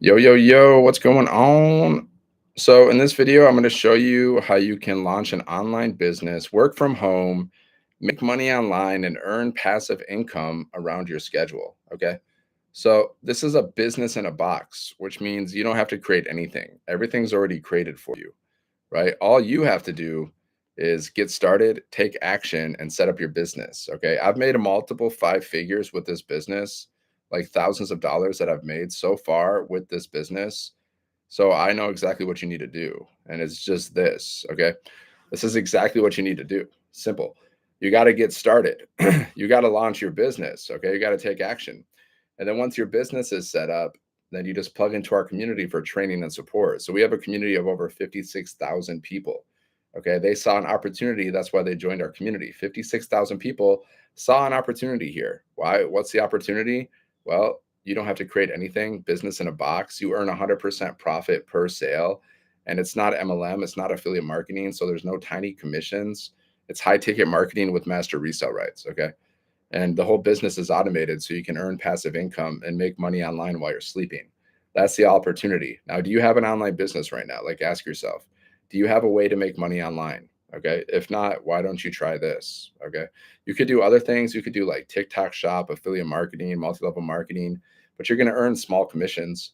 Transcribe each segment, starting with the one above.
Yo, yo, yo, what's going on? So, in this video, I'm going to show you how you can launch an online business, work from home, make money online, and earn passive income around your schedule. Okay. So, this is a business in a box, which means you don't have to create anything, everything's already created for you, right? All you have to do is get started, take action, and set up your business. Okay. I've made a multiple five figures with this business, like thousands of dollars that I've made so far with this business. So I know exactly what you need to do. And it's just this. Okay. This is exactly what you need to do. Simple. You got to get started. You got to launch your business. Okay. You got to take action. And then once your business is set up, then you just plug into our community for training and support. So we have a community of over 56,000 people. Okay. They saw an opportunity. That's why they joined our community. 56,000 people saw an opportunity here. Why? What's the opportunity? Well, you don't have to create anything, business in a box. You earn 100% profit per sale. And it's not MLM, it's not affiliate marketing. So there's no tiny commissions. It's high ticket marketing with master resale rights. Okay. And the whole business is automated so you can earn passive income and make money online while you're sleeping. That's the opportunity. Now, do you have an online business right now? Like, ask yourself, do you have a way to make money online? Okay. If not, why don't you try this? Okay. You could do other things. You could do like TikTok shop, affiliate marketing, multi level marketing, but you're going to earn small commissions.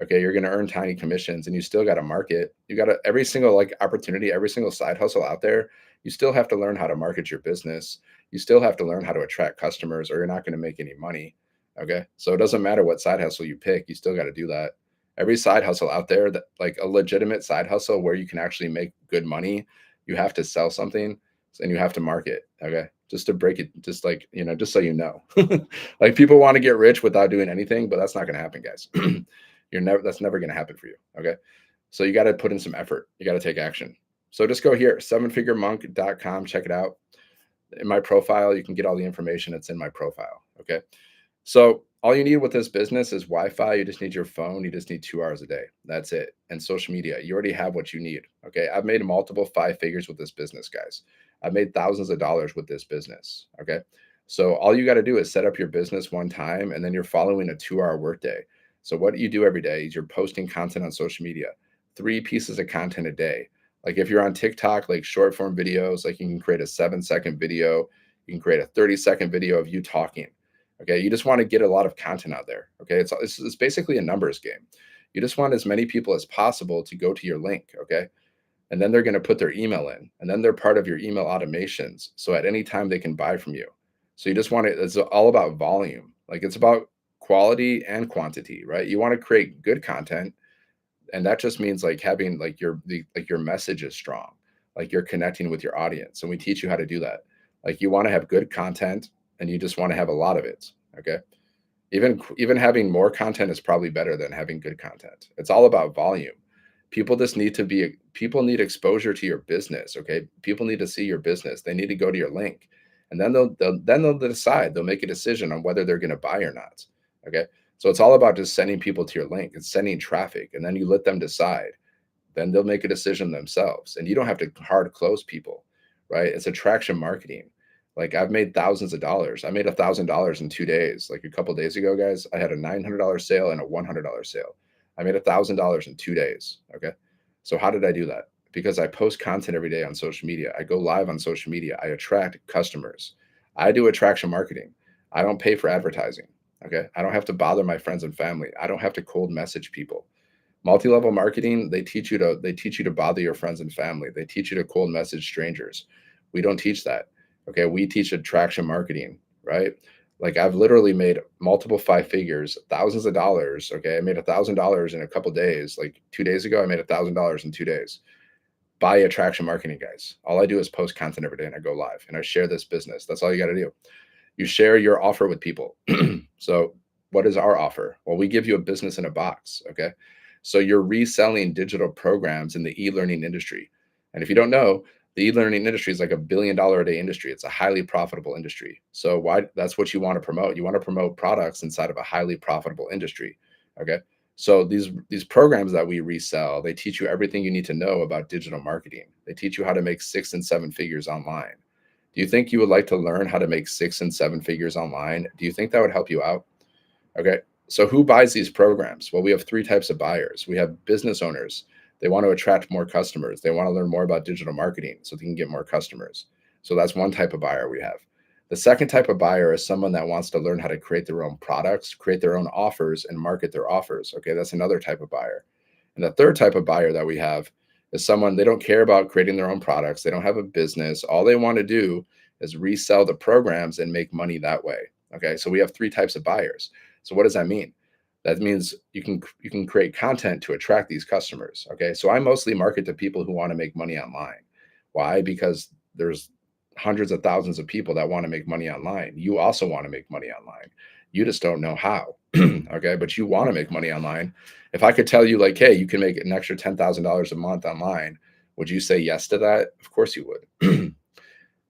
Okay. You're going to earn tiny commissions and you still got to market. You got to, every single like opportunity, every single side hustle out there, you still have to learn how to market your business. You still have to learn how to attract customers or you're not going to make any money. Okay. So it doesn't matter what side hustle you pick, you still got to do that. Every side hustle out there that like a legitimate side hustle where you can actually make good money, you have to sell something and you have to market. Okay. Just to break it, just like, just so you know. Like people want to get rich without doing anything, but that's not going to happen, guys. That's never going to happen for you. Okay. So you got to put in some effort. You got to take action. So just go here, sevenfiguremonk.com, check it out. In my profile, you can get all the information that's in my profile. Okay. So all you need with this business is Wi-Fi. You just need your phone. You just need 2 hours a day. That's it. And social media. You already have what you need. Okay. I've made multiple five figures with this business, guys. I've made thousands of dollars with this business. Okay. So all you got to do is set up your business one time and then you're following a 2 hour workday. So what you do every day is you're posting content on social media, 3 pieces of content a day. Like if you're on TikTok, like short form videos, like you can create a 7-second video, you can create a 30-second video of you talking. Okay. You just want to get a lot of content out there. Okay. It's basically a numbers game. You just want as many people as possible to go to your link. Okay. And then they're going to put their email in and then they're part of your email automations. So at any time they can buy from you. So you just want to, it's all about volume. Like it's about quality and quantity, right? You want to create good content and that just means like having like your message is strong, like you're connecting with your audience and we teach you how to do that. Like you want to have good content and you just want to have a lot of it. Okay. Even having more content is probably better than having good content. It's all about volume. People need exposure to your business. Okay. People need to see your business. They need to go to your link and then they'll decide, they'll make a decision on whether they're going to buy or not. Okay. So it's all about just sending people to your link and sending traffic, and then you let them decide. Then they'll make a decision themselves, and you don't have to hard close people, right? It's attraction marketing. Like I've made thousands of dollars. I made $1,000 in 2 days. Like a couple days ago, guys, I had a $900 sale and a $100 sale. I made $1,000 in 2 days. Okay, so how did I do that? Because I post content every day on social media. I go live on social media. I attract customers. I do attraction marketing. I don't pay for advertising. Okay. I don't have to bother my friends and family. I don't have to cold message people. Multi-level marketing, they teach you to bother your friends and family. They teach you to cold message strangers. We don't teach that. Okay. We teach attraction marketing, right? Like I've literally made multiple five figures, thousands of dollars. Okay. I made $1,000 in a couple days. Like 2 days ago, I made $1,000 in 2 days by attraction marketing, guys. All I do is post content every day and I go live and I share this business. That's all you got to do. You share your offer with people. So, what is our offer? Well, we give you a business in a box. Okay. So, you're reselling digital programs in the e learning industry. And if you don't know, the e learning industry is like $1 billion a day industry. It's a highly profitable industry. So, why that's what you want to promote. You want to promote products inside of a highly profitable industry. Okay. So these programs that we resell, they teach you everything you need to know about digital marketing. They teach you how to make 6 and 7 figures online. Do you think you would like to learn how to make 6 and 7 figures online? Do you think that would help you out? Okay. So who buys these programs? Well, we have three types of buyers. We have business owners. They want to attract more customers. They want to learn more about digital marketing so they can get more customers. So that's one type of buyer we have. The second type of buyer is someone that wants to learn how to create their own products, create their own offers, and market their offers. Okay, that's another type of buyer. And the third type of buyer that we have is someone they don't care about creating their own products. They don't have a business. All they want to do is resell the programs and make money that way. Okay, so we have three types of buyers. So what does that mean? That means you can create content to attract these customers. Okay, so I mostly market to people who want to make money online. Why? Because there's hundreds of thousands of people that want to make money online. You also want to make money online. You just don't know how. Okay, but you want to make money online. If I could tell you, like, hey, you can make an extra $10,000 a month online, would you say yes to that? Of course you would.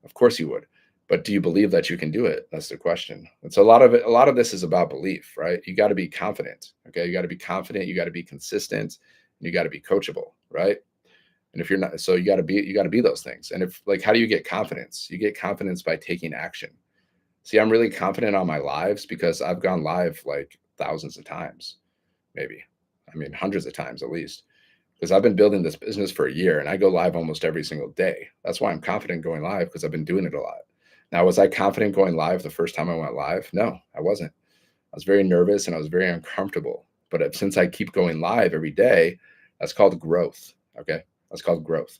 Of course you would. But do you believe that you can do it? That's the question. It's a lot of it. A lot of this is about belief, right? You got to be confident. Okay. You got to be confident. You got to be consistent. And you got to be coachable, right? And if you're not, so you got to be those things. And if, like, how do you get confidence? You get confidence by taking action. See, I'm really confident on my lives because I've gone live like thousands of times, maybe. I mean, hundreds of times at least, because I've been building this business for a year and I go live almost every single day. That's why I'm confident going live, because I've been doing it a lot. Now, was I confident going live the first time I went live? No, I wasn't. I was very nervous and I was very uncomfortable. But since I keep going live every day, that's called growth. Okay. That's called growth.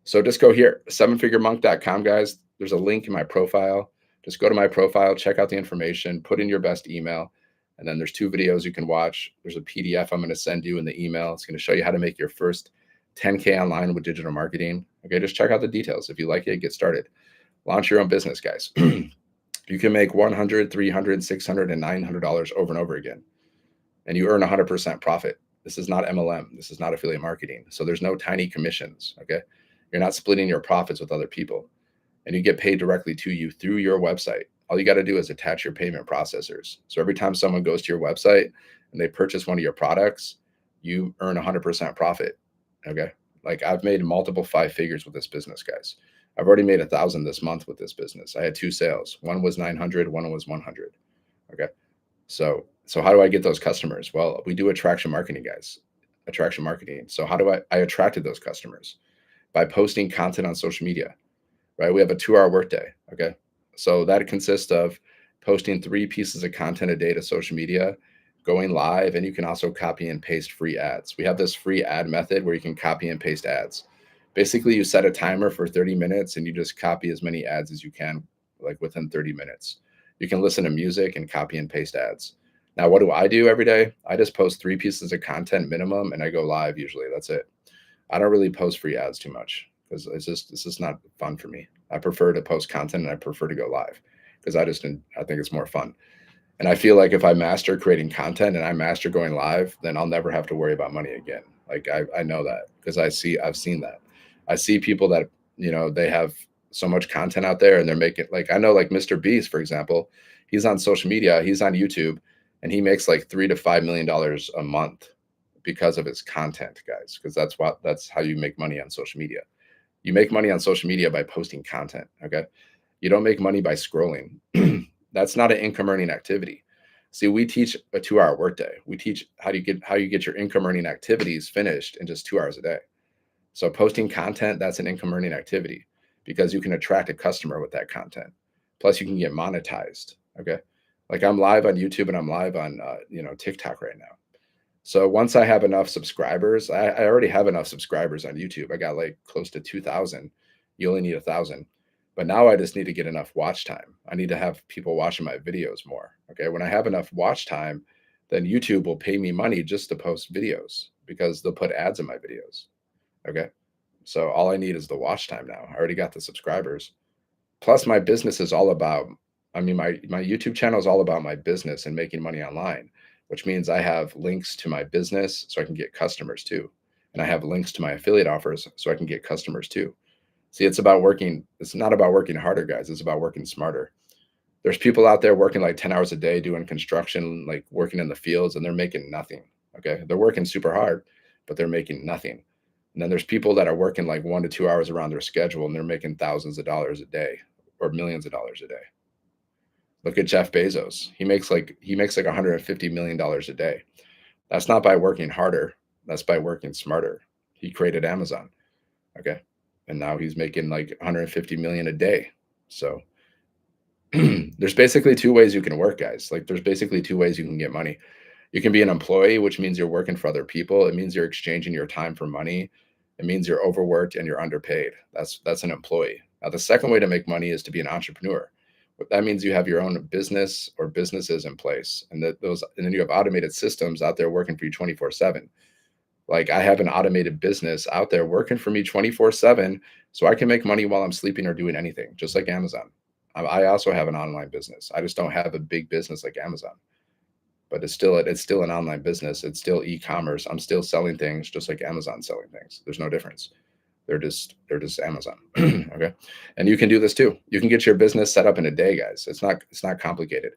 So just go here, sevenfiguremonk.com, guys. There's a link in my profile. Just go to my profile, check out the information, put in your best email. And then there's two videos you can watch. There's a PDF I'm going to send you in the email. It's going to show you how to make your first 10K online with digital marketing. Okay. Just check out the details. If you like it, get started. Launch your own business, guys. You can make $100, $300, $600, and $900 over and over again, and you earn 100% profit. This is not MLM. This is not affiliate marketing. So there's no tiny commissions. Okay, you're not splitting your profits with other people, and you get paid directly to you through your website. All you got to do is attach your payment processors. So every time someone goes to your website and they purchase one of your products, you earn 100% profit. Okay, like I've made multiple five figures with this business, guys. I've already made 1,000 this month with this business. I had two sales. One was 900, one was 100. Okay. So how do I get those customers? Well, we do attraction marketing, guys. Attraction marketing. So how do I attracted those customers? By posting content on social media, right? We have a 2-hour workday. Okay. So that consists of posting 3 pieces of content a day to social media, going live, and you can also copy and paste free ads. We have this free ad method where you can copy and paste ads. Basically, you set a timer for 30 minutes and you just copy as many ads as you can, like within 30 minutes. You can listen to music and copy and paste ads. Now, what do I do every day? I just post 3 pieces of content minimum and I go live usually. That's it. I don't really post free ads too much because it's just not fun for me. I prefer to post content and I prefer to go live because I think it's more fun. And I feel like if I master creating content and I master going live, then I'll never have to worry about money again. Like I know that because I've seen that. I see people that, they have so much content out there and they're making, like, I know, like Mr. Beast, for example, he's on social media, he's on YouTube, and he makes like $3 to $5 million a month because of his content, guys. Because that's how you make money on social media. You make money on social media by posting content. Okay. You don't make money by scrolling. That's not an income earning activity. See, we teach a 2-hour workday. We teach how you get your income earning activities finished in just 2 hours a day. So posting content, that's an income earning activity because you can attract a customer with that content. Plus you can get monetized. Okay. Like I'm live on YouTube and I'm live on, TikTok right now. So once I have enough subscribers, I already have enough subscribers on YouTube. I got like close to 2,000. You only need 1,000. But now I just need to get enough watch time. I need to have people watching my videos more. Okay. When I have enough watch time, then YouTube will pay me money just to post videos because they'll put ads in my videos. Okay. So all I need is the watch time now. I already got the subscribers. Plus my business is all about, my YouTube channel is all about my business and making money online, which means I have links to my business so I can get customers too. And I have links to my affiliate offers so I can get customers too. See, it's not about working harder, guys. It's about working smarter. There's people out there working like 10 hours a day doing construction, like working in the fields, and they're making nothing. Okay. They're working super hard, but they're making nothing. And then there's people that are working like 1 to 2 hours around their schedule and they're making thousands of dollars a day or millions of dollars a day. Look at Jeff Bezos. He makes like $150 million a day. That's not by working harder. That's by working smarter. He created Amazon. Okay. And now he's making like 150 million a day. So there's basically two ways you can work, guys. Like there's basically two ways you can get money. You can be an employee, which means you're working for other people. It means you're exchanging your time for money. It means you're overworked and you're underpaid. That's an employee. Now, the second way to make money is to be an entrepreneur. What that means, you have your own business or businesses in place, and then you have automated systems out there working for you 24/7. Like I have an automated business out there working for me 24/7, so I can make money while I'm sleeping or doing anything, just like Amazon. I also have an online business. I just don't have a big business like Amazon, but it's still an online business. It's still e-commerce. I'm still selling things just like Amazon selling things. There's no difference. They're just Amazon. Okay. And you can do this too. You can get your business set up in a day, guys. It's not complicated.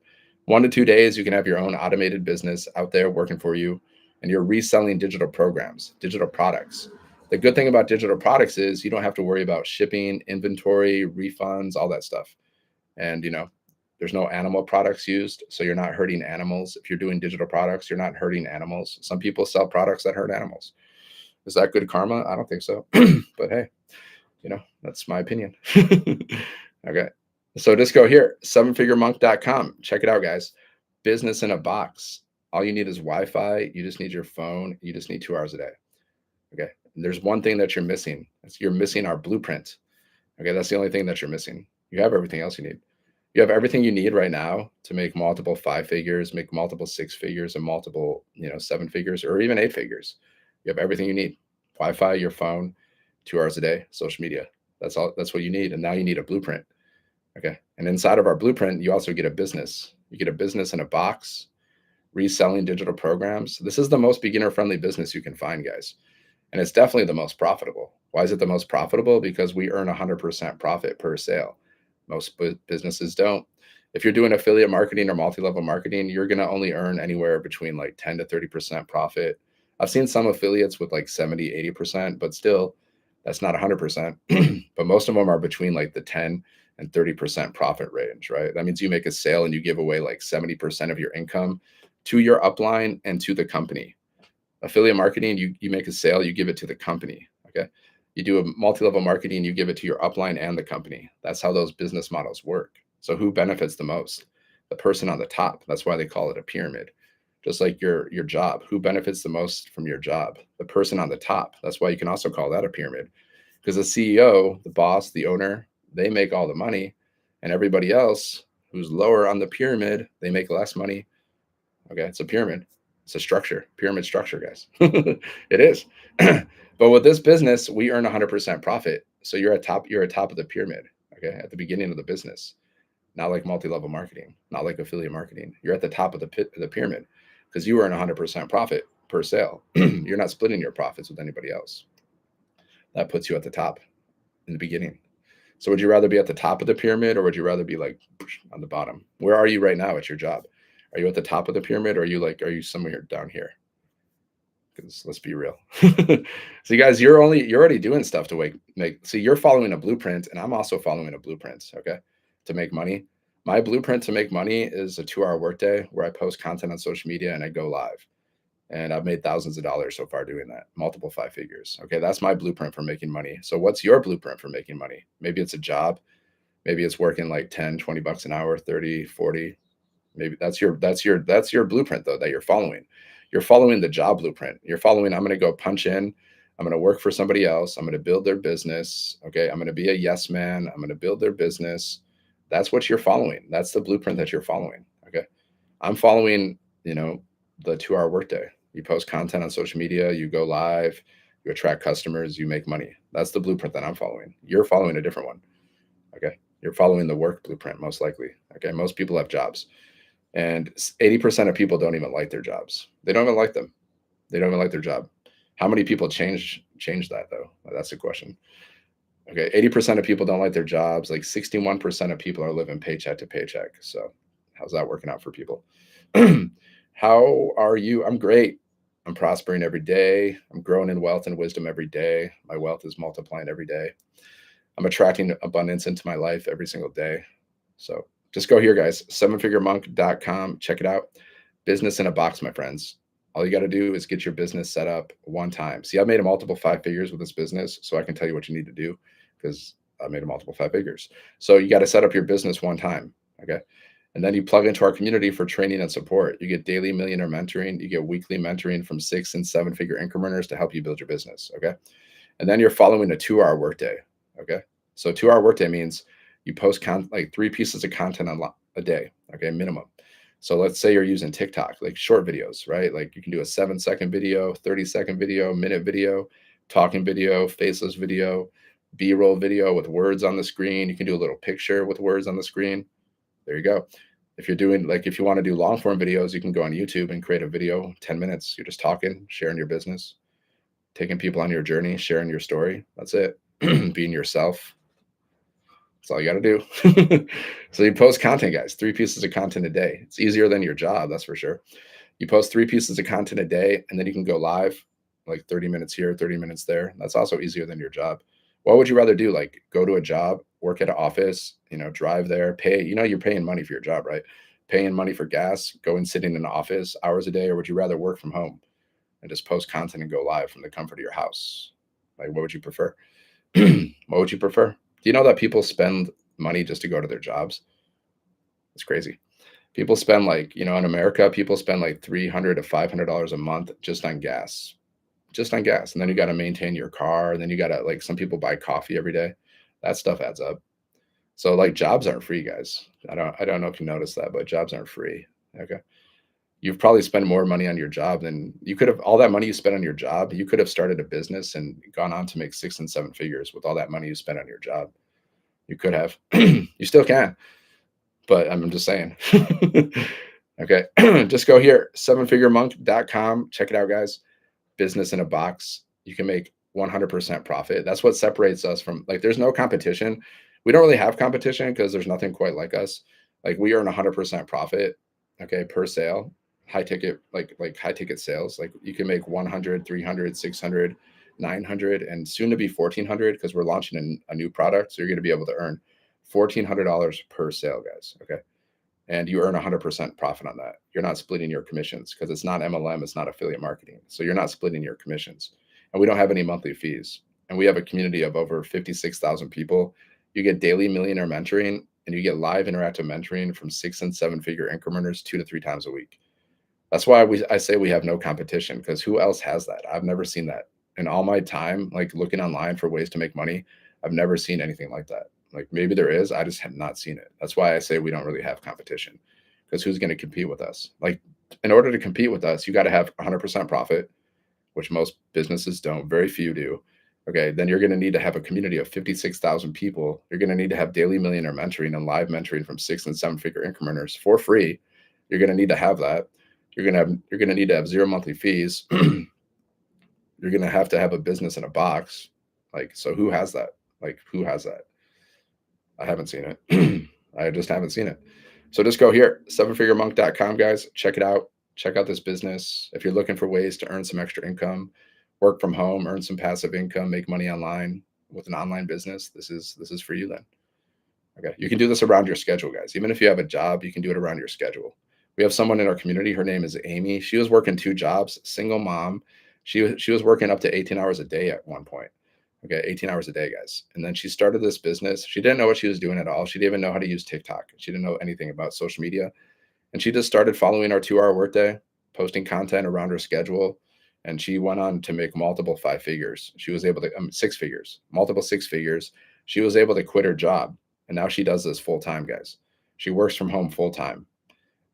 1 to 2 days, you can have your own automated business out there working for you, and you're reselling digital programs, digital products. The good thing about digital products is you don't have to worry about shipping, inventory, refunds, all that stuff. And there's no animal products used, so you're not hurting animals. If you're doing digital products, you're not hurting animals. Some people sell products that hurt animals. Is that good karma? I don't think so. But hey, that's my opinion. Okay. So just go here, sevenfiguremonk.com. Check it out, guys. Business in a box. All you need is Wi-Fi. You just need your phone. You just need 2 hours a day. Okay. And there's one thing that you're missing. You're missing our blueprint. Okay. That's the only thing that you're missing. You have everything else you need. You have everything you need right now to make multiple 5 figures, make multiple 6 figures, and multiple, 7 figures, or even 8 figures. You have everything you need: Wi-Fi, your phone, 2 hours a day, social media. That's all. That's what you need. And now you need a blueprint. Okay. And inside of our blueprint, you also get a business. You get a business in a box, reselling digital programs. This is the most beginner-friendly business you can find, guys. And it's definitely the most profitable. Why is it the most profitable? Because we earn 100% profit per sale. Most businesses don't. If you're doing affiliate marketing or multi-level marketing, you're going to only earn anywhere between like 10 to 30% profit. I've seen some affiliates with like 70, 80%, but still, that's not 100%. But most of them are between like the 10 and 30% profit range, right? That means you make a sale and you give away like 70% of your income to your upline and to the company. Affiliate marketing, you make a sale, you give it to the company. Okay. You do a multi-level marketing, you give it to your upline and the company. That's how those business models work. So who benefits the most? The person on the top. That's why they call it a pyramid. Just like your job. Who benefits the most from your job? The person on the top. That's why you can also call that a pyramid. Because the CEO, the boss, the owner, they make all the money, and everybody else who's lower on the pyramid, they make less money. Okay, it's a pyramid. It's a structure, pyramid structure, guys. It is. But with this business, we earn 100% profit. So you're at top. You're at top of the pyramid. Okay, at the beginning of the business, not like multi-level marketing, not like affiliate marketing. You're at the top of the pyramid because you earn 100% profit per sale. You're not splitting your profits with anybody else. That puts you at the top in the beginning. So would you rather be at the top of the pyramid, or would you rather be like on the bottom? Where are you right now at your job? Are you at the top of the pyramid, or are you somewhere down here? Because let's be real. See, guys, you're already doing stuff to make. See, you're following a blueprint, and I'm also following a blueprint. Okay, to make money. My blueprint to make money is a 2-hour workday where I post content on social media and I go live. And I've made thousands of dollars so far doing that, multiple 5 figures. Okay, that's my blueprint for making money. So what's your blueprint for making money? Maybe it's a job. Maybe it's working like 10, 20 bucks an hour, 30, 40. Maybe that's your blueprint though that you're following. You're following the job blueprint. You're following, I'm going to go punch in. I'm going to work for somebody else. I'm going to build their business. Okay, I'm going to be a yes man. I'm going to build their business. That's what you're following. That's the blueprint that you're following. Okay. I'm following, the 2-hour workday. You post content on social media, you go live, you attract customers, you make money. That's the blueprint that I'm following. You're following a different one. Okay. You're following the work blueprint, most likely. Okay. Most people have jobs, and 80% of people don't even like their jobs. They don't even like them. They don't even like their job. How many people change that though? That's the question. Okay. 80% of people don't like their jobs. Like 61% of people are living paycheck to paycheck. So how's that working out for people? How are you? I'm great. I'm prospering every day. I'm growing in wealth and wisdom every day. My wealth is multiplying every day. I'm attracting abundance into my life every single day. So Just go here, guys, sevenfiguremonk.com. Check it out. Business in a box, my friends. All you got to do is get your business set up one time. See, I've made a multiple five figures with this business, so I can tell you what you need to do because I made a multiple five figures. So you got to set up your business one time. Okay. And then you plug into our community for training and support. You get daily millionaire mentoring. You get weekly mentoring from 6 and 7 figure incrementers to help you build your business. Okay. And then you're following a 2 hour workday. Okay. So 2 hour workday means you post like 3 pieces of content a day. Okay. Minimum. So let's say you're using TikTok, like short videos, right? Like you can do a 7 second video, 30 second video, minute video, talking video, faceless video, B-roll video with words on the screen. You can do a little picture with words on the screen. There you go. If you're doing like, if you want to do long form videos, you can go on YouTube and create a video, 10 minutes. You're just talking, sharing your business, taking people on your journey, sharing your story. That's it. Being yourself. That's all you got to do. So you post content, guys, 3 pieces of content a day. It's easier than your job, that's for sure. You post 3 pieces of content a day, and then you can go live, like 30 minutes here, 30 minutes there. That's also easier than your job. What would you rather do? Like go to a job, work at an office, drive there, pay, you're paying money for your job, right? Paying money for gas, go and sitting in an office hours a day, or would you rather work from home and just post content and go live from the comfort of your house? Like, what would you prefer? What would you prefer? Do you know that people spend money just to go to their jobs? It's crazy. People spend in America, people spend like $300 to $500 a month just on gas. And then you got to maintain your car. And then you got to some people buy coffee every day. That stuff adds up. So jobs aren't free, guys. I don't know if you noticed that, but jobs aren't free. Okay. You've probably spent more money on your job than you could have. All that money you spent on your job, you could have started a business and gone on to make 6 and 7 figures with all that money you spent on your job. You could have. You still can, but I'm just saying. Okay. Just go here, sevenfiguremonk.com. Check it out, guys. Business in a box. You can make 100% profit. That's what separates us from there's no competition. We don't really have competition because there's nothing quite like us. We earn 100% profit, okay, per sale. High ticket, like high ticket sales. You can make 100, 300, 600, 900, and soon to be 1,400 because we're launching a new product. So you're going to be able to earn $1,400 per sale, guys. Okay. And you earn 100% profit on that. You're not splitting your commissions because it's not MLM, it's not affiliate marketing. So you're not splitting your commissions. And we don't have any monthly fees. And we have a community of over 56,000 people. You get daily millionaire mentoring and you get live interactive mentoring from 6 and 7 figure incrementers 2 to 3 times a week. That's why I say we have no competition, because who else has that? I've never seen that in all my time, looking online for ways to make money. I've never seen anything like that. Maybe there is, I just have not seen it. That's why I say we don't really have competition, because who's going to compete with us? In order to compete with us, you got to have 100% profit, which most businesses don't. Very few do. Okay. Then you're going to need to have a community of 56,000 people. You're going to need to have daily millionaire mentoring and live mentoring from 6 and 7 figure incrementers for free. You're going to need to have that. You're going to need to have zero monthly fees. You're going to have a business in a box. So who has that? Who has that? I haven't seen it. I just haven't seen it. So just go here, sevenfiguremonk.com, guys. Check it out. Check out this business. If you're looking for ways to earn some extra income, work from home, earn some passive income, make money online with an online business, this is for you then. Okay. You can do this around your schedule, guys. Even if you have a job, you can do it around your schedule. We have someone in our community. Her name is Amy. She was working 2 jobs, single mom. She was working up to 18 hours a day at one point. Okay, 18 hours a day, guys. And then she started this business. She didn't know what she was doing at all. She didn't even know how to use TikTok. She didn't know anything about social media. And she just started following our 2 hour workday, posting content around her schedule. And she went on to make multiple 5 figures. She was able to 6 figures, multiple 6 figures. She was able to quit her job. And now she does this full time, guys. She works from home full time.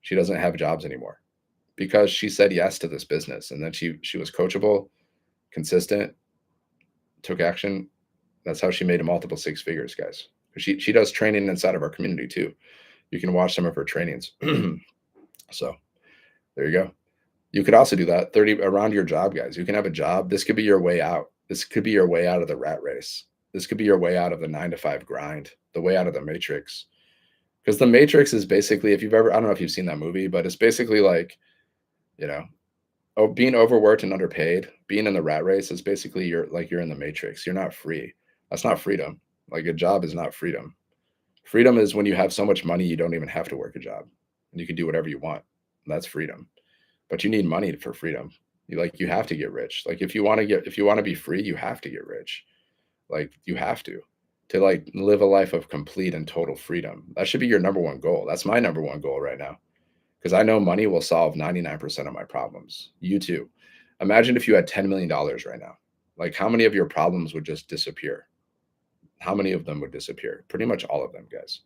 She doesn't have jobs anymore because she said yes to this business. And then she was coachable, consistent, took action. That's how she made a multiple 6 figures, guys. She does training inside of our community too. You can watch some of her trainings. So there you go. You could also do that 30 around your job, guys. You can have a job. This could be your way out. This could be your way out of the rat race. This could be your way out of the 9 to 5 grind, the way out of the matrix. Because the matrix is basically, I don't know if you've seen that movie, but it's basically being overworked and underpaid, being in the rat race is basically you're in the matrix. You're not free. That's not freedom. A job is not freedom. Freedom is when you have so much money you don't even have to work a job and you can do whatever you want. That's freedom. But you need money for freedom. You have to get rich. Like if you want to be free, you have to get rich. Like you have to like live a life of complete and total freedom. That should be your number one goal. That's my number one goal right now because I know money will solve 99% of my problems. You too. Imagine if you had $10 million right now. Like how many of your problems would just disappear? How many of them would disappear? Pretty much all of them, guys.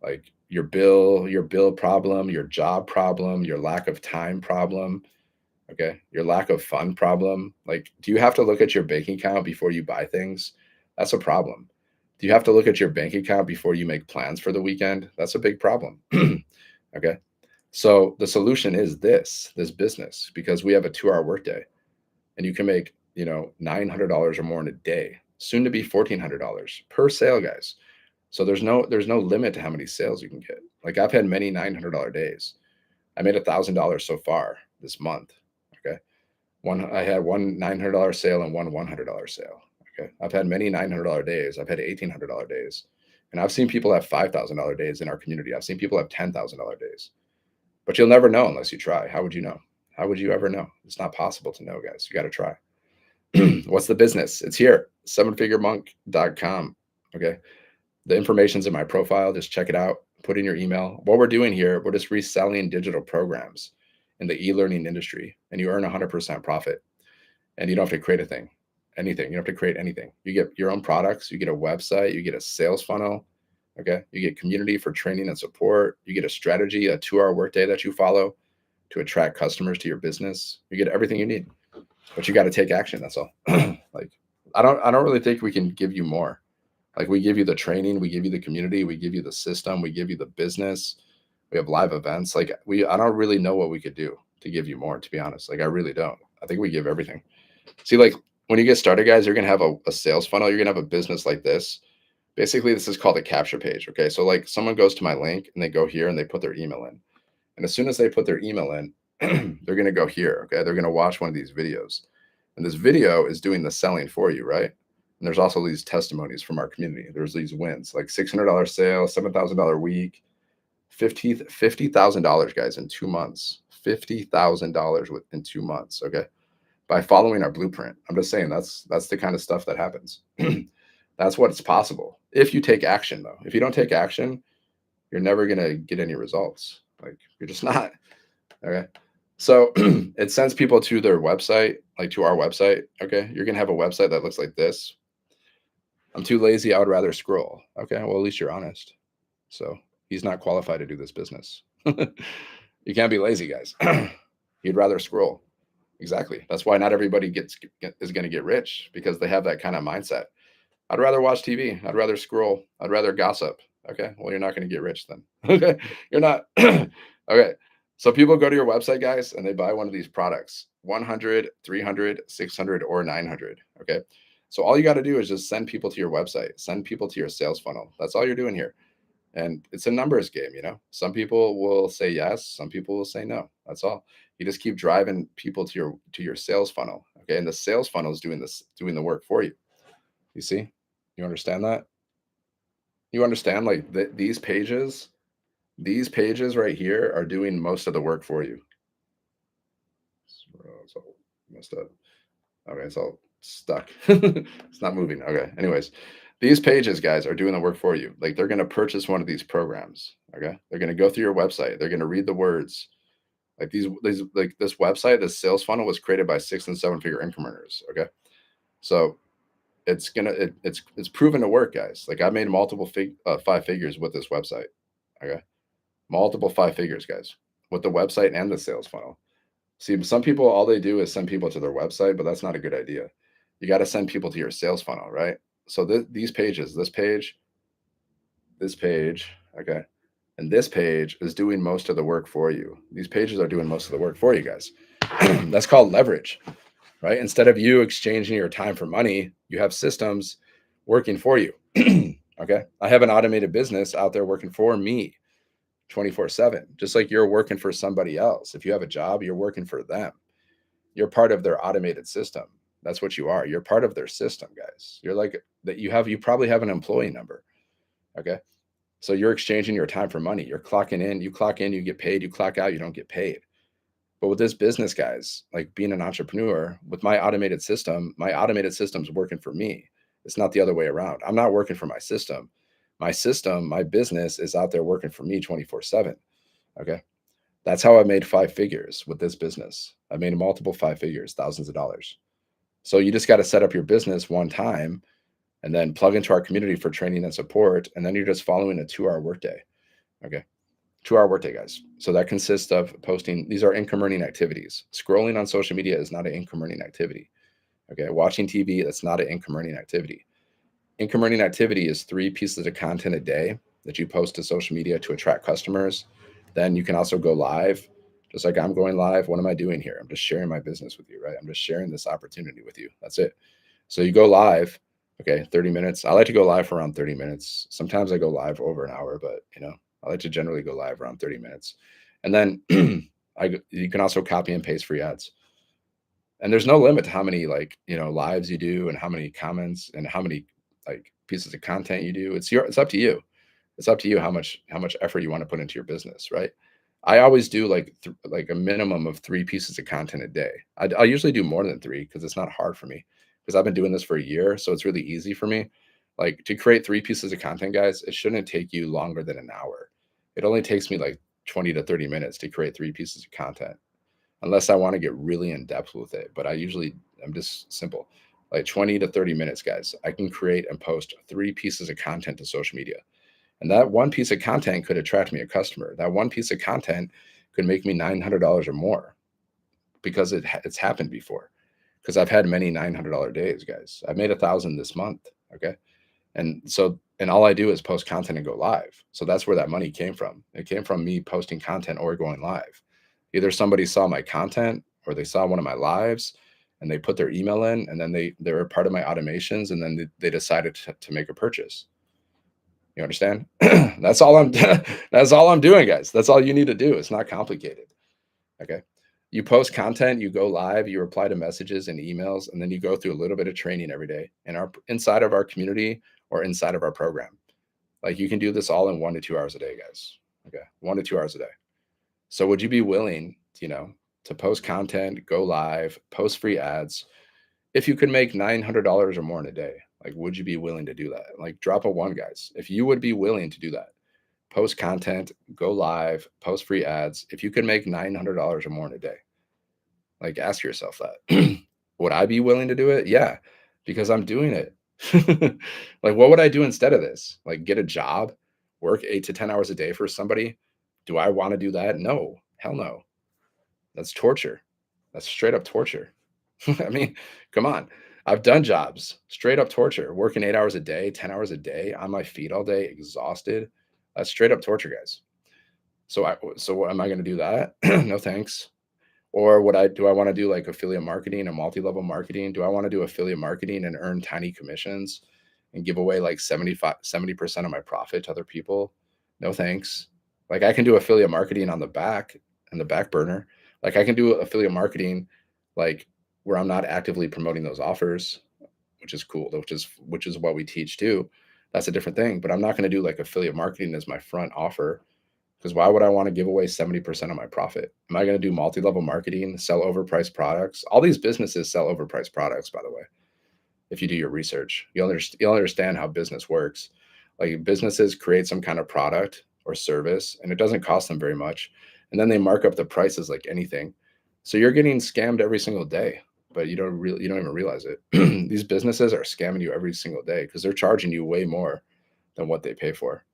Like your bill problem, your job problem, your lack of time problem, okay? Your lack of fun problem. Like, do you have to look at your bank account before you buy things? That's a problem. Do you have to look at your bank account before you make plans for the weekend? That's a big problem. Okay. So the solution is this business because we have a 2-hour workday and you can make, $900 or more in a day, soon to be $1,400 per sale, guys. So there's no limit to how many sales you can get. Like I've had many $900 days. I made $1,000 so far this month. Okay. I had one $900 sale and one $100 sale. Okay. I've had many $900 days. I've had $1,800 days. And I've seen people have $5,000 days in our community. I've seen people have $10,000 days. But you'll never know unless you try. How would you know? How would you ever know? It's not possible to know, guys. You got to try. What's the business? It's here, sevenfiguremonk.com. Okay. The information's in my profile. Just check it out. Put in your email. What we're doing here, we're just reselling digital programs in the e-learning industry, and you earn 100% profit. And you don't have to create anything. You don't have to create anything. You get your own products. You get a website. You get a sales funnel. Okay. You get community for training and support. You get a strategy, a 2-hour workday that you follow to attract customers to your business. You get everything you need, but you got to take action. That's all. Like, I don't really think we can give you more. Like we give you the training, we give you the community, we give you the system, we give you the business. We have live events. I don't really know what we could do to give you more, to be honest. Like I really don't. I think we give everything. See, like when you get started, guys, you're gonna have a sales funnel. You're gonna have a business like this. Basically, this is called a capture page. Okay, so like someone goes to my link and they go here and they put their email in, and as soon as they put their email in, they're gonna go here. Okay, they're gonna watch one of these videos, and this video is doing the selling for you, right? And there's also these testimonies from our community. There's these wins, like $600 sale, $7,000 week, $50,000, guys, in 2 months. $50,000 in 2 months. Okay, by following our blueprint. I'm just saying that's the kind of stuff that happens. That's what's possible if you take action, though. If you don't take action, you're never gonna get any results. Like you're just not. Okay. So it sends people to their website, like to our website. Okay. You're going to have a website that looks like this. I'm too lazy. I would rather scroll. Okay. Well, at least you're honest. So he's not qualified to do this business. You can't be lazy, guys. You'd rather scroll. Exactly. That's why not everybody is going to get rich because they have that kind of mindset. I'd rather watch TV. I'd rather scroll. I'd rather gossip. Okay. Well, you're not going to get rich then. Okay. You're not. Okay. So people go to your website, guys, and they buy one of these products 100, 300, 600, or 900. Okay. So all you got to do is just send people to your website, send people to your sales funnel. That's all you're doing here. And it's a numbers game. Some people will say yes, some people will say no. That's all. You just keep driving people to your sales funnel. Okay. And the sales funnel is doing the work for you. You see? You understand that? You understand like these pages right here are doing most of the work for you. It's all messed up. Okay, it's all stuck. It's not moving. Okay. Anyways, these pages, guys, are doing the work for you. Like they're going to purchase one of these programs. Okay. They're going to go through your website. They're going to read the words. Like these like this website, this sales funnel was created by 6 and 7 figure income earners. Okay. So it's proven to work, guys. Like I made multiple 5 figures with this website. Okay. Multiple 5 figures, guys, with the website and the sales funnel. See, some people, all they do is send people to their website, but that's not a good idea. You got to send people to your sales funnel, right? So these pages, this page, okay, and this page is doing most of the work for you. These pages are doing most of the work for you, guys. That's called leverage, right? Instead of you exchanging your time for money, you have systems working for you. Okay. I have an automated business out there working for me 24/7, just like you're working for somebody else. If you have a job, you're working for them. You're part of their automated system. That's what you are. You're part of their system, guys. You're like that. You probably have an employee number. Okay. So you're exchanging your time for money. You're clocking in, you clock in, you get paid, you clock out, you don't get paid. But with this business, guys, like being an entrepreneur, with my automated system's working for me. It's not the other way around. I'm not working for my system. My business is out there working for me 24/7. Okay. That's how I made 5 figures with this business. I made multiple 5 figures, thousands of dollars. So you just got to set up your business one time and then plug into our community for training and support. And then you're just following a 2 hour workday. Okay. 2 hour workday, guys. So that consists of posting. These are income earning activities. Scrolling on social media is not an income earning activity. Okay. Watching TV, that's not an income earning activity. Income earning activity is 3 pieces of content a day that you post to social media to attract customers. Then you can also go live, just like I'm going live. What am I doing here? I'm just sharing my business with you, right? I'm just sharing this opportunity with you. That's it. So you go live, okay, 30 minutes. I like to go live for around 30 minutes. Sometimes I go live over an hour, but I like to generally go live around 30 minutes. And then you can also copy and paste free ads. And there's no limit to how many lives you do and how many comments and how many pieces of content you do. It's up to you. It's up to you how much effort you want to put into your business, right? I always do like a minimum of 3 pieces of content a day. I usually do more than three because it's not hard for me because I've been doing this for a year, so it's really easy for me. Like to create 3 pieces of content, guys, it shouldn't take you longer than an hour. It only takes me like 20 to 30 minutes to create 3 pieces of content unless I want to get really in depth with it. But I'm just simple. Like 20 to 30 minutes, guys. I can create and post 3 pieces of content to social media. And that one piece of content could attract me a customer. That one piece of content could make me $900 or more because it's happened before. Because I've had many $900 days, guys. I've made 1,000 this month. Okay. And all I do is post content and go live. So that's where that money came from. It came from me posting content or going live. Either somebody saw my content or they saw one of my lives and they put their email in and then they were part of my automations and then they decided to make a purchase. You understand? That's all I'm that's all I'm doing, guys. That's all you need to do. It's not complicated. Okay. You post content, you go live, you reply to messages and emails, and then you go through a little bit of training every day in our inside of our community or inside of our program. Like you can do this all in 1 to 2 hours a day, guys. Okay. 1 to 2 hours a day. So would you be willing, to post content, go live, post free ads if you could make $900 or more in a day? Like, would you be willing to do that? Like, drop a one, guys. If you would be willing to do that, post content, go live, post free ads. If you could make $900 or more in a day, like, ask yourself that. Would I be willing to do it? Yeah, because I'm doing it. Like, what would I do instead of this? Like, get a job, work 8 to 10 hours a day for somebody? Do I want to do that? No, hell no. That's torture. That's straight up torture. I mean, come on. I've done jobs, straight up torture, working 8 hours a day, 10 hours a day, on my feet all day, exhausted. That's straight up torture, guys. So what am I going to do that? No thanks. Or do I want to do like affiliate marketing and multi-level marketing? Do I want to do affiliate marketing and earn tiny commissions and give away like 70% of my profit to other people? No thanks. Like I can do affiliate marketing on the back burner. Like I can do affiliate marketing like where I'm not actively promoting those offers, which is cool, which is what we teach too. That's a different thing. But I'm not going to do like affiliate marketing as my front offer because why would I want to give away 70% of my profit? Am I going to do multi-level marketing, sell overpriced products? All these businesses sell overpriced products, by the way. If you do your research, you'll understand how business works. Like businesses create some kind of product or service, and it doesn't cost them very much, and then they mark up the prices like anything. So you're getting scammed every single day, but you don't even realize it. These businesses are scamming you every single day because they're charging you way more than what they pay for.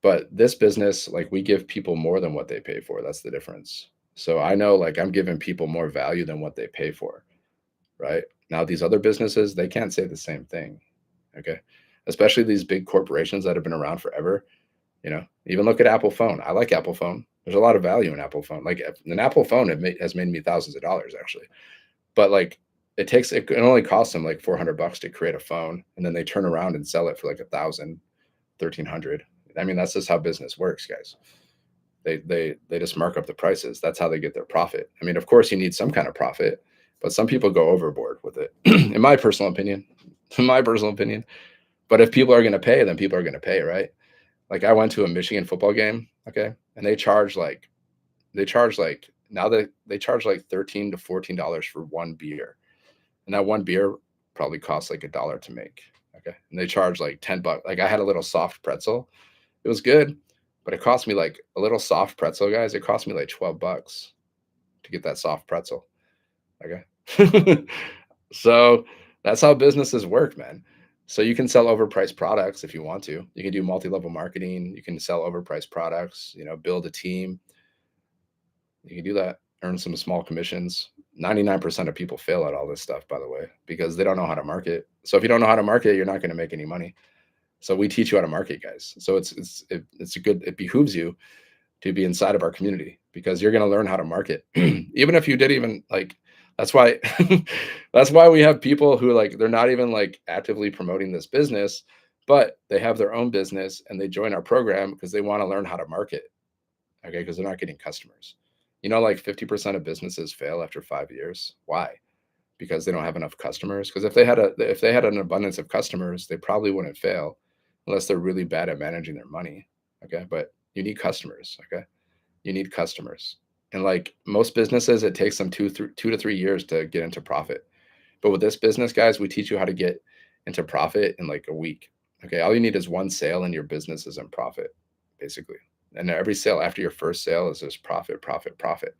But this business, like we give people more than what they pay for. That's the difference. So I know like I'm giving people more value than what they pay for, right? Now these other businesses, they can't say the same thing. Okay. Especially these big corporations that have been around forever. Even look at Apple phone. I like Apple phone. There's a lot of value in Apple phone. Like an Apple phone has made me thousands of dollars actually. But like it only costs them like $400 to create a phone. And then they turn around and sell it for like 1,000, 1,300. I mean, that's just how business works, guys. They just mark up the prices. That's how they get their profit. I mean, of course, you need some kind of profit, but some people go overboard with it. In my personal opinion, in my personal opinion. But if people are going to pay, then people are going to pay, right? Like I went to a Michigan football game, okay, and they charge like now they charge like $13 to $14 for one beer, and that one beer probably costs like $1 to make. Okay, and they charge like $10. Like I had a little soft pretzel. It was good, but it cost me like a little soft pretzel, guys. It cost me like $12 to get that soft pretzel. Okay. So that's how businesses work, man. So you can sell overpriced products if you want to. You can do multi-level marketing. You can sell overpriced products, build a team. You can do that, earn some small commissions. 99% of people fail at all this stuff, by the way, because they don't know how to market. So if you don't know how to market, you're not going to make any money. So we teach you how to market, guys. So it behooves you to be inside of our community because you're going to learn how to market. Even if you did even like that's why that's why we have people who like they're not even like actively promoting this business, but they have their own business and they join our program because they want to learn how to market. Okay, because they're not getting customers. Like 50% of businesses fail after 5 years. Why? Because they don't have enough customers. Because if they had an abundance of customers, they probably wouldn't fail unless they're really bad at managing their money. Okay, but you need customers. Okay, you need customers. And like most businesses, it takes them 2 to 3 years to get into profit. But with this business, guys, we teach you how to get into profit in like a week. Okay, all you need is one sale and your business is in profit, basically. And every sale after your first sale is just profit, profit, profit.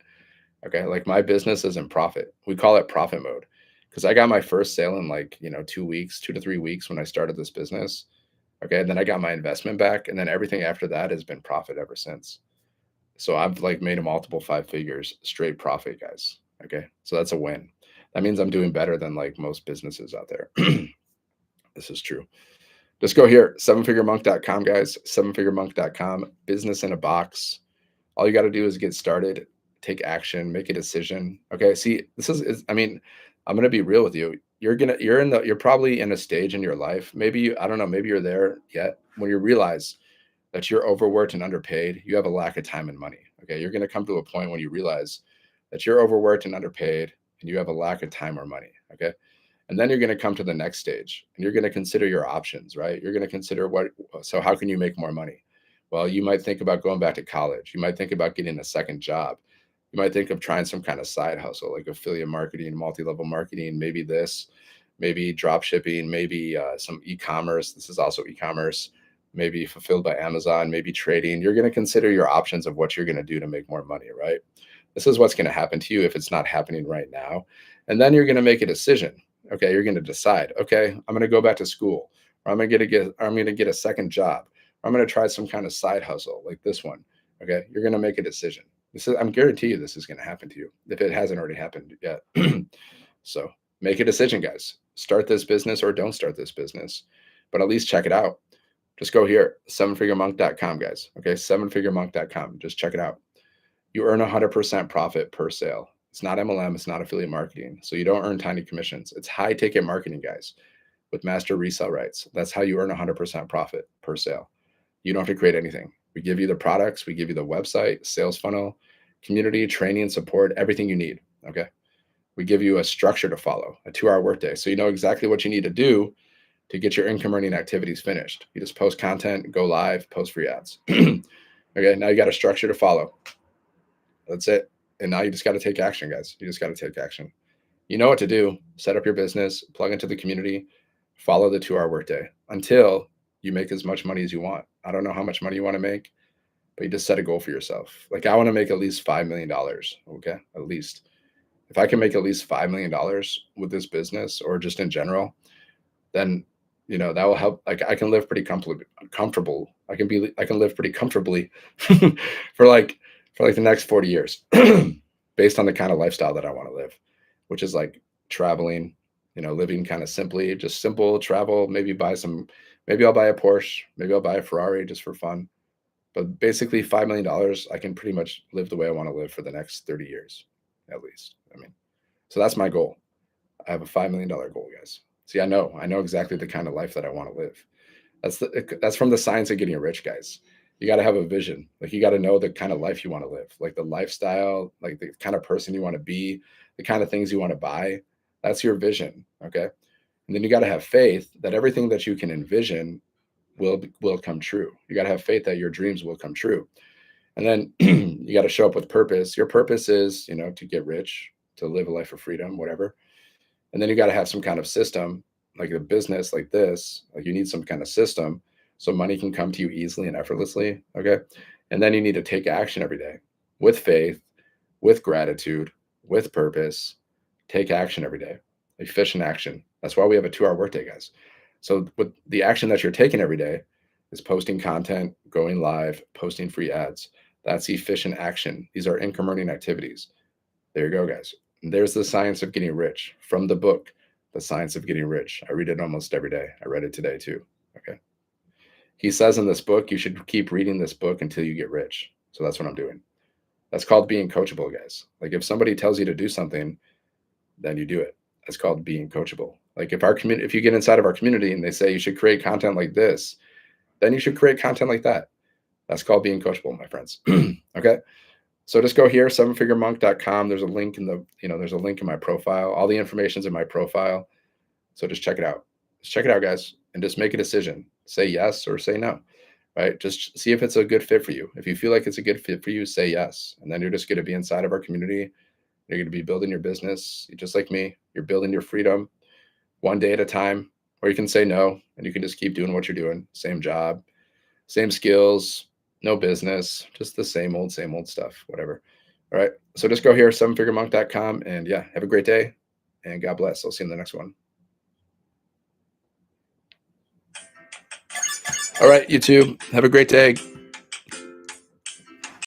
Okay, like my business is in profit. We call it profit mode because I got my first sale in like 2 weeks, 2 to 3 weeks when I started this business. Okay, and then I got my investment back, and then everything after that has been profit ever since. So I've like made a multiple five figures straight profit, guys. Okay. So that's a win. That means I'm doing better than like most businesses out there. This is true. Just go here, sevenfiguremonk.com, guys. Sevenfiguremonk.com, business in a box. All you got to do is get started, take action, make a decision. Okay. See, I mean, I'm going to be real with you. You're probably in a stage in your life. I don't know, maybe you're there yet when you realize that you're overworked and underpaid, you have a lack of time and money. Okay. You're going to come to a point when you realize that you're overworked and underpaid and you have a lack of time or money. Okay. And then you're going to come to the next stage and you're going to consider your options, right? You're going to consider so how can you make more money? Well, you might think about going back to college. You might think about getting a second job. You might think of trying some kind of side hustle like affiliate marketing, multi-level marketing, maybe drop shipping, maybe some e-commerce. This is also e-commerce, maybe fulfilled by Amazon, maybe trading. You're going to consider your options of what you're going to do to make more money, right? This is what's going to happen to you if it's not happening right now. And then you're going to make a decision. Okay, you're going to decide, okay, I'm going to go back to school, or I'm going to get a second job, or I'm going to try some kind of side hustle like this one. Okay, you're going to make a decision. I'm guarantee you this is going to happen to you if it hasn't already happened yet. So make a decision, guys. Start this business or don't start this business, but at least check it out. Just go here, sevenfiguremonk.com, guys. Okay, sevenfiguremonk.com. Just check it out. You earn 100% profit per sale. It's not MLM, it's not affiliate marketing. So you don't earn tiny commissions. It's high ticket marketing, guys, with master resale rights. That's how you earn 100% profit per sale. You don't have to create anything. We give you the products, we give you the website, sales funnel, community, training, support, everything you need. Okay. We give you a structure to follow, a 2-hour workday. So you know exactly what you need to do to get your income earning activities finished. You just post content, go live, post free ads. Okay, now you got a structure to follow. That's it. And now you just got to take action, guys. You just got to take action. You know what to do. Set up your business, plug into the community, follow the 2-hour workday until you make as much money as you want. I don't know how much money you want to make, but you just set a goal for yourself. Like I want to make at least $5 million. Okay, at least. If I can make at least $5 million with this business or just in general, then that will help. Like I can live pretty comfortable. I can live pretty comfortably for like the next 40 years based on the kind of lifestyle that I want to live, which is like traveling, living kind of simply, just simple travel, maybe I'll buy a Porsche, maybe I'll buy a Ferrari just for fun. But basically $5 million, I can pretty much live the way I want to live for the next 30 years, at least. So that's my goal. I have a $5 million goal, guys. See, I know exactly the kind of life that I want to live. That's from the science of getting rich, guys. You got to have a vision. Like you got to know the kind of life you want to live, like the lifestyle, like the kind of person you want to be, the kind of things you want to buy. That's your vision. Okay. And then you got to have faith that everything that you can envision will come true. You got to have faith that your dreams will come true. And then you got to show up with purpose. Your purpose is, to get rich, to live a life of freedom, whatever. And then you got to have some kind of system, like a business like this. Like you need some kind of system so money can come to you easily and effortlessly. Okay. And then you need to take action every day with faith, with gratitude, with purpose. Take action every day. Efficient action. That's why we have a 2-hour workday, guys. So with the action that you're taking every day is posting content, going live, posting free ads. That's efficient action. These are income earning activities. There you go, guys. And there's the science of getting rich from the book, The Science of Getting Rich. I read it almost every day. I read it today too. Okay. He says in this book, you should keep reading this book until you get rich. So that's what I'm doing. That's called being coachable, guys. Like if somebody tells you to do something, then you do it. That's called being coachable. Like if you get inside of our community and they say you should create content like this, then you should create content like that. That's called being coachable, my friends. Okay. So just go here, sevenfiguremonk.com. There's a link there's a link in my profile. All the information's in my profile. So just check it out. Just check it out, guys, and just make a decision. Say yes or say no, right? Just see if it's a good fit for you. If you feel like it's a good fit for you, say yes. And then you're just going to be inside of our community. You're going to be building your business. Just like me, you're building your freedom one day at a time, or you can say no and you can just keep doing what you're doing. Same job, same skills, no business, just the same old stuff, whatever. All right. So just go here, sevenfiguremonk.com, and yeah, have a great day and God bless. I'll see you in the next one. All right, YouTube, have a great day.